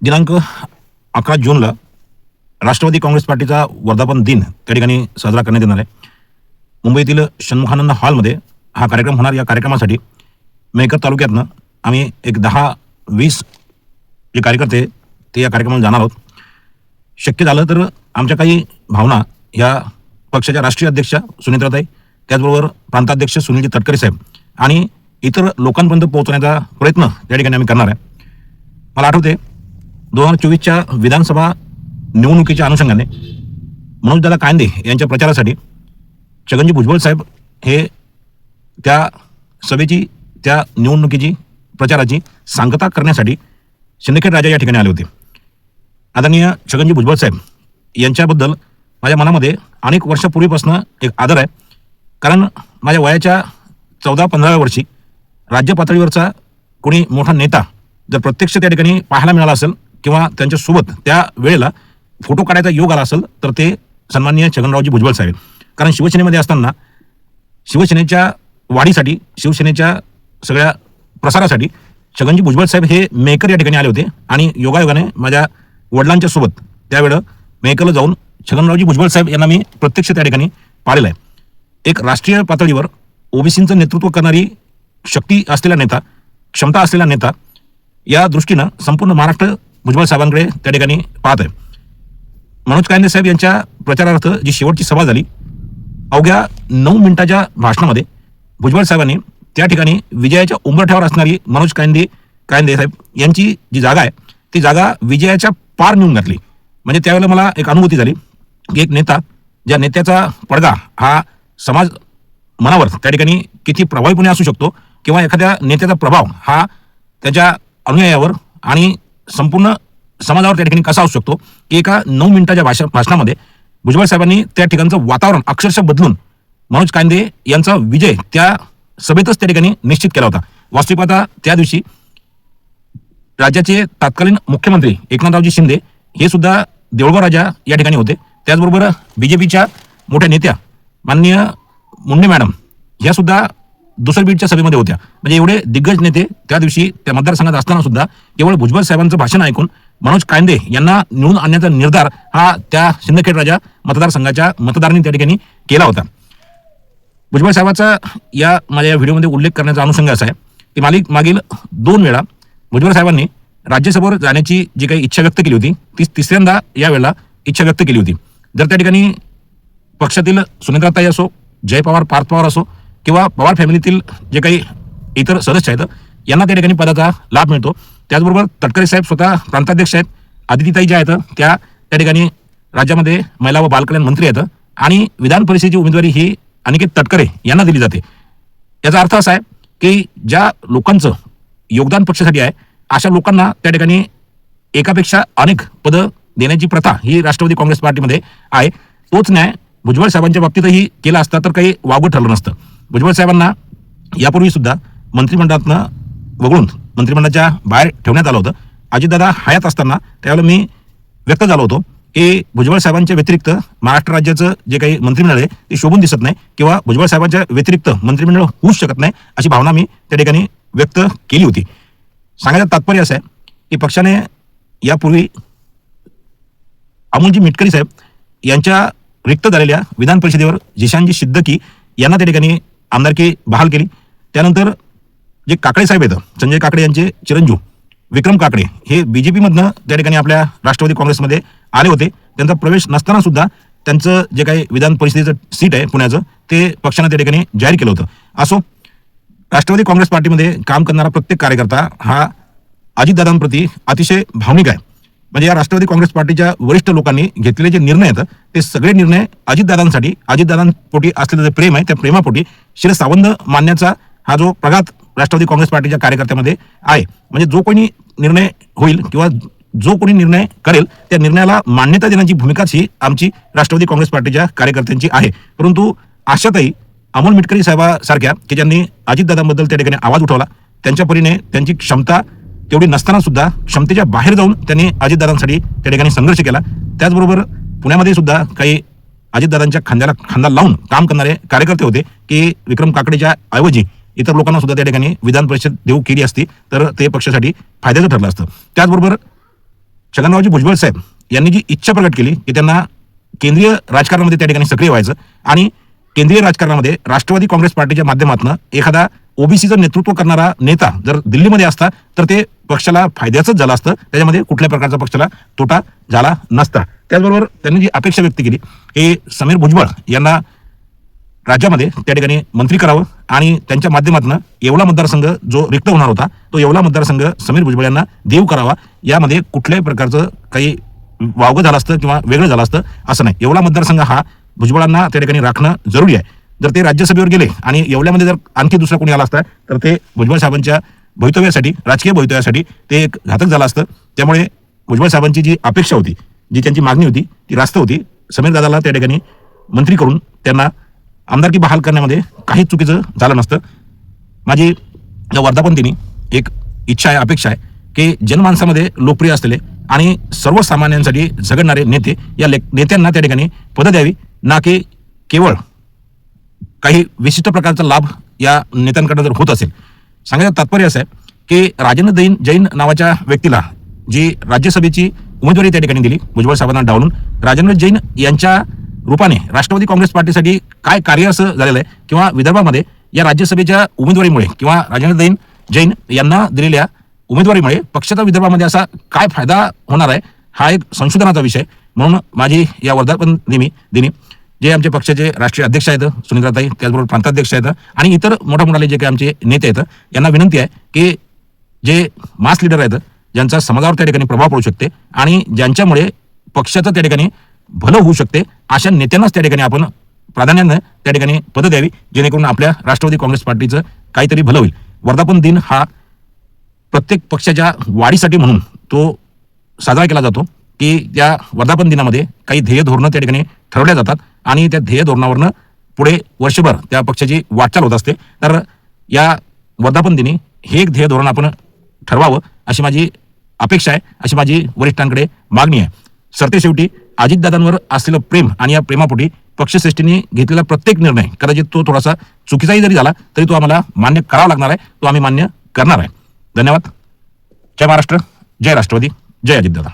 दिनांक 11 जूनला राष्ट्रवादी काँग्रेस पार्टीचा वर्धापन दिन त्या ठिकाणी साजरा करण्यात येणार आहे. मुंबईतील षण्मुखानंद हॉलमध्ये हा कार्यक्रम होणार. या कार्यक्रमासाठी मेहकर तालुक्यातनं आम्ही एक 10-20 जे कार्यकर्ते ते या कार्यक्रमाला जाणार आहोत. शक्य झालं तर आमच्या काही भावना ह्या पक्षाच्या राष्ट्रीय अध्यक्षा सुनेत्राताई, त्याचबरोबर प्रांताध्यक्ष सुनीलजी तटकरे साहेब आणि इतर लोकांपर्यंत पोहोचण्याचा प्रयत्न त्या ठिकाणी आम्ही करणार आहे. मला आठवते 2024च्या विधानसभा निवडणुकीच्या अनुषंगाने मनोजदादा कांदे यांच्या प्रचारासाठी छगनजी भुजबळ साहेब हे त्या सभेची, त्या निवडणुकीची प्रचाराची सांगता करण्यासाठी सिंदखेड राजा या ठिकाणी आले होते. आदरणीय छगनजी भुजबळ साहेब यांच्याबद्दल माझ्या मनामध्ये अनेक वर्षापूर्वीपासून एक आदर आहे. कारण माझ्या वयाच्या 14-15व्या वर्षी राज्य पातळीवरचा कोणी मोठा नेता जर प्रत्यक्ष त्या ठिकाणी पाहायला मिळाला असेल किंवा त्यांच्यासोबत त्या वेळेला फोटो काढायचा योग आला असेल तर ते सन्माननीय छगनरावजी भुजबळ साहेब. कारण शिवसेनेमध्ये असताना शिवसेनेच्या वाढीसाठी, शिवसेनेच्या सगळ्या प्रसारासाठी छगनजी भुजबळ साहेब हे मेहकर या ठिकाणी आले होते आणि योगायोगाने माझ्या वडिलांच्या सोबत त्यावेळेला मेहकरला जाऊन छगनरावजी भुजबळ साहेब यांना मी प्रत्यक्ष त्या ठिकाणी पाहिलेलं आहे. एक राष्ट्रीय पातळीवर ओबीसींचं नेतृत्व करणारी शक्ती असलेला नेता, क्षमता असलेला नेता, या दृष्टीनं संपूर्ण महाराष्ट्र भुजबळ साहेबांकडे त्या ठिकाणी पाहत आहे. मनोज कांदे साहेब यांच्या प्रचारार्थ जी शेवटची सभा झाली, अवघ्या 9 मिनिटाच्या भाषणामध्ये भुजबळ साहेबांनी त्या ठिकाणी विजयाच्या उंबरठ्यावर असणारी मनोज कांदे साहेब यांची जी जागा आहे ती जागा विजयाच्या पार नेऊन घातली. म्हणजे त्यावेळेला मला एक अनुभूती झाली की एक नेता, ज्या नेत्याचा पडगा हा समाज मनावर त्या ठिकाणी किती प्रभावीपणे असू शकतो किंवा एखाद्या नेत्याचा प्रभाव हा त्याच्या अनुयायावर आणि संपूर्ण समाजावर त्या ठिकाणी कसा असू शकतो की एका 9 मिनिटाच्या भाषणामध्ये भुजबळ साहेबांनी त्या ठिकाणचं वातावरण अक्षरशः बदलून मनोज कांदे यांचा विजय त्या सभेतच त्या ठिकाणी निश्चित केला होता. वास्तविकता त्या दिवशी राज्याचे तत्कालीन मुख्यमंत्री एकनाथरावजी शिंदे हे सुद्धा देऊळगाव राजा या ठिकाणी होते. त्याचबरोबर बीजेपीच्या मोठ्या नेत्या माननीय मुंडे मॅडम ह्या सुद्धा दुसऱ्या बीडच्या सभेमध्ये होत्या. म्हणजे एवढे दिग्गज नेते त्या दिवशी त्या मतदारसंघात असताना सुद्धा केवळ भुजबळ साहेबांचं भाषण ऐकून मनोज कांदे यांना निवडून आणण्याचा निर्धार हा त्या सिंदखेड राजा मतदारसंघाच्या मतदारांनी त्या ठिकाणी केला होता. भुजबळ साहेबांचा या माझ्या व्हिडिओमध्ये उल्लेख करण्याचा अनुषंग असा आहे की मागील 2 वेळा भुजबळ साहेबांनी राज्यसभेवर जाण्याची जी काही इच्छा व्यक्त केली होती ती तिसऱ्यांदा यावेळेला इच्छा व्यक्त केली होती. जर त्या ठिकाणी पक्षातील सुनेत्राताई असो, जय पवार, पार्थ पवार असो किंवा पवार फॅमिलीतील जे काही इतर सदस्य आहेत यांना त्या ठिकाणी पदाचा लाभ मिळतो. त्याचबरोबर तटकरे साहेब स्वतः प्रांताध्यक्ष आहेत, आदितीताई ज्या आहेत त्या ठिकाणी राज्यामध्ये महिला व बालकल्याण मंत्री आहेत आणि विधान परिषदेची उमेदवारी ही अनिकेत तटकरे यांना दिली जाते. याचा अर्थ असा आहे की ज्या लोकांचं योगदान पक्षासाठी आहे अशा लोकांना त्या ठिकाणी एकापेक्षा अनेक पदं देण्याची प्रथा ही राष्ट्रवादी काँग्रेस पार्टीमध्ये आहे. तोच न्याय भुजबळ साहेबांच्या बाबतीतही केला असता तर काही वावगं ठरलं नसतं. भुजबळ साहेबांना यापूर्वी सुद्धा मंत्रिमंडळातनं वगळून मंत्रिमंडळाच्या बाहेर ठेवण्यात आलं होतं. अजितदादा हयात असताना त्यावेळेला मी व्यक्त झालो होतो की भुजबळ साहेबांच्या व्यतिरिक्त महाराष्ट्र राज्याचं जे काही मंत्रिमंडळ आहे ते शोभून दिसत नाही किंवा भुजबळ साहेबांच्या व्यतिरिक्त मंत्रिमंडळ होऊच शकत नाही अशी भावना मी त्या ठिकाणी व्यक्त केली होती. सांगायचं तात्पर्य असं आहे की पक्षाने यापूर्वी अमोलजी मिटकरी साहेब यांच्या रिक्त झालेल्या विधान परिषदेवर जिशानजी सिद्दकी यांना त्या ठिकाणी आमदारकी बहाल केली. त्यानंतर जे काकडे साहेब आहेत, संजय काकडे यांचे चिरंजीव विक्रम काकडे हे बीजेपीमधनं त्या ठिकाणी आपल्या राष्ट्रवादी काँग्रेसमध्ये आले होते. त्यांचा प्रवेश नसताना सुद्धा त्यांचं जे काही विधान परिषदेचं सीट आहे पुण्याचं ते पक्षानं त्या ठिकाणी जाहीर केलं होतं. असो, राष्ट्रवादी काँग्रेस पार्टीमध्ये काम करणारा प्रत्येक कार्यकर्ता हा अजितदादांप्रती अतिशय भावनिक आहे. म्हणजे या राष्ट्रवादी काँग्रेस पार्टीच्या वरिष्ठ लोकांनी घेतलेले जे निर्णय आहेत ते सगळे निर्णय अजितदादांसाठी, अजितदादांपोटी असलेलं जे प्रेम आहे त्या प्रेमापोटी शिरसावंद मानण्याचा हा जो प्रघात राष्ट्रवादी काँग्रेस पार्टीच्या कार्यकर्त्यामध्ये आहे. म्हणजे जो कोणी निर्णय होईल किंवा जो कोणी निर्णय करेल त्या निर्णयाला मान्यता देण्याची भूमिकाच ही आमची राष्ट्रवादी काँग्रेस पार्टीच्या कार्यकर्त्यांची आहे. परंतु आशाताई अमोल मिटकरी साहेबांसारख्या की ज्यांनी अजितदादांबद्दल त्या ठिकाणी आवाज उठवला, त्यांच्या परीने त्यांची क्षमता तेवढी नसताना सुद्धा क्षमतेच्या बाहेर जाऊन त्यांनी अजितदादांसाठी त्या ठिकाणी संघर्ष केला. त्याचबरोबर पुण्यामध्ये सुद्धा काही अजितदादांच्या खांद्याला खांदा लावून काम करणारे कार्यकर्ते होते की विक्रम काकडेच्या ऐवजी इतर लोकांना सुद्धा त्या ठिकाणी विधान परिषद देऊ केली असती तर ते पक्षासाठी फायद्याचं ठरलं असतं. त्याचबरोबर छगनरावजी भुजबळ साहेब यांनी जी इच्छा प्रकट केली की त्यांना केंद्रीय राजकारणामध्ये त्या ठिकाणी सक्रिय व्हायचं आणि केंद्रीय राजकारणामध्ये राष्ट्रवादी काँग्रेस पार्टीच्या माध्यमातून एखादा ओबीसीचं नेतृत्व करणारा नेता जर दिल्लीमध्ये असता तर ते पक्षाला फायद्याचंच झालं असतं, त्याच्यामध्ये कुठल्या प्रकारचा पक्षाला तोटा झाला नसता. त्याचबरोबर त्यांनी जी अपेक्षा व्यक्त केली की समीर भुजबळ यांना राज्यामध्ये त्या ठिकाणी मंत्री करावं आणि त्यांच्या माध्यमातून येवला मतदारसंघ जो रिक्त होणार होता तो येवला मतदारसंघ समीर भुजबळ यांना देऊ करावा. यामध्ये कुठल्याही प्रकारचं काही वावगं झालं असतं किंवा वेगळं झालं असतं असं नाही. येवला मतदारसंघ हा भुजबळांना त्या ठिकाणी राखणं जरुरी आहे. जर ते राज्यसभेवर गेले आणि येवल्यामध्ये जर आणखी दुसरा कोणी आला असता तर ते भुजबळ साहेबांच्या भवितव्यासाठी, राजकीय भवितव्यासाठी ते एक घातक झालं असतं. त्यामुळे भुजबळ साहेबांची जी अपेक्षा होती, जी त्यांची मागणी होती ती रास्त होती. समीर दादाला त्या ठिकाणी मंत्री करून त्यांना आमदारकी बहाल करण्यामध्ये काही चुकीचं झालं नसतं. माझी या वर्धापन दिनी एक इच्छा आहे, अपेक्षा आहे की जनमानसामध्ये लोकप्रिय असलेले आणि सर्वसामान्यांसाठी झगडणारे नेते या नेत्यांना त्या ठिकाणी पदं द्यावी, ना की केवळ काही विशिष्ट प्रकारचा लाभ या नेत्यांकडे जर होत असेल. सांगायचं तात्पर्य असं आहे की राजेंद्र जैन नावाच्या व्यक्तीला जी राज्यसभेची उमेदवारी त्या ठिकाणी दिली भुजबळ साहेबांना डावलून, राजेंद्र जैन यांच्या रूपाने राष्ट्रवादी काँग्रेस पार्टीसाठी काय कार्य असं झालेलं आहे किंवा विदर्भामध्ये या राज्यसभेच्या उमेदवारीमुळे किंवा राजेंद्र जैन यांना दिलेल्या उमेदवारीमुळे पक्षाचा विदर्भामध्ये असा काय फायदा होणार आहे हा एक संशोधनाचा विषय. म्हणून माझी या वर्धापन दिनी जे आमचे पक्षाचे राष्ट्रीय अध्यक्ष आहेत सुनीताताई, त्याचबरोबर प्रांताध्यक्ष आहेत आणि इतर मोठमोठाले जे काही आमचे नेते आहेत यांना विनंती आहे की जे मास लीडर आहेत, ज्यांचा समाजावर त्या ठिकाणी प्रभाव पडू शकते आणि ज्यांच्यामुळे पक्षाचं त्या ठिकाणी भलं होऊ शकते, अशा नेत्यांनाच त्या ठिकाणी आपण प्राधान्यानं त्या ठिकाणी पदं द्यावी, जेणेकरून आपल्या राष्ट्रवादी काँग्रेस पार्टीचं काहीतरी भलं होईल. वर्धापन दिन हा प्रत्येक पक्षाच्या वाढीसाठी म्हणून तो साजरा केला जातो की त्या वर्धापन दिनामध्ये काही ध्येय धोरणं त्या ठिकाणी ठरवल्या जातात आणि त्या ध्येय धोरणावरनं पुढे वर्षभर त्या पक्षाची वाटचाल होत असते. तर या वर्धापन दिनी हे एक ध्येय धोरण आपण ठरवावं अशी माझी अपेक्षा आहे, अशी माझी वरिष्ठांकडे मागणी आहे. सरतेशेवटी अजितदादांवर असलेलं प्रेम आणि या प्रेमापोटी पक्षश्रेष्ठींनी घेतलेला प्रत्येक निर्णय कदाचित तो थोडासा चुकीचाही जरी झाला तरी तो आम्हाला मान्य करावा लागणार आहे, तो आम्ही मान्य करणार आहे. धन्यवाद. जय महाराष्ट्र, जय राष्ट्रवादी, जय अजितदादा.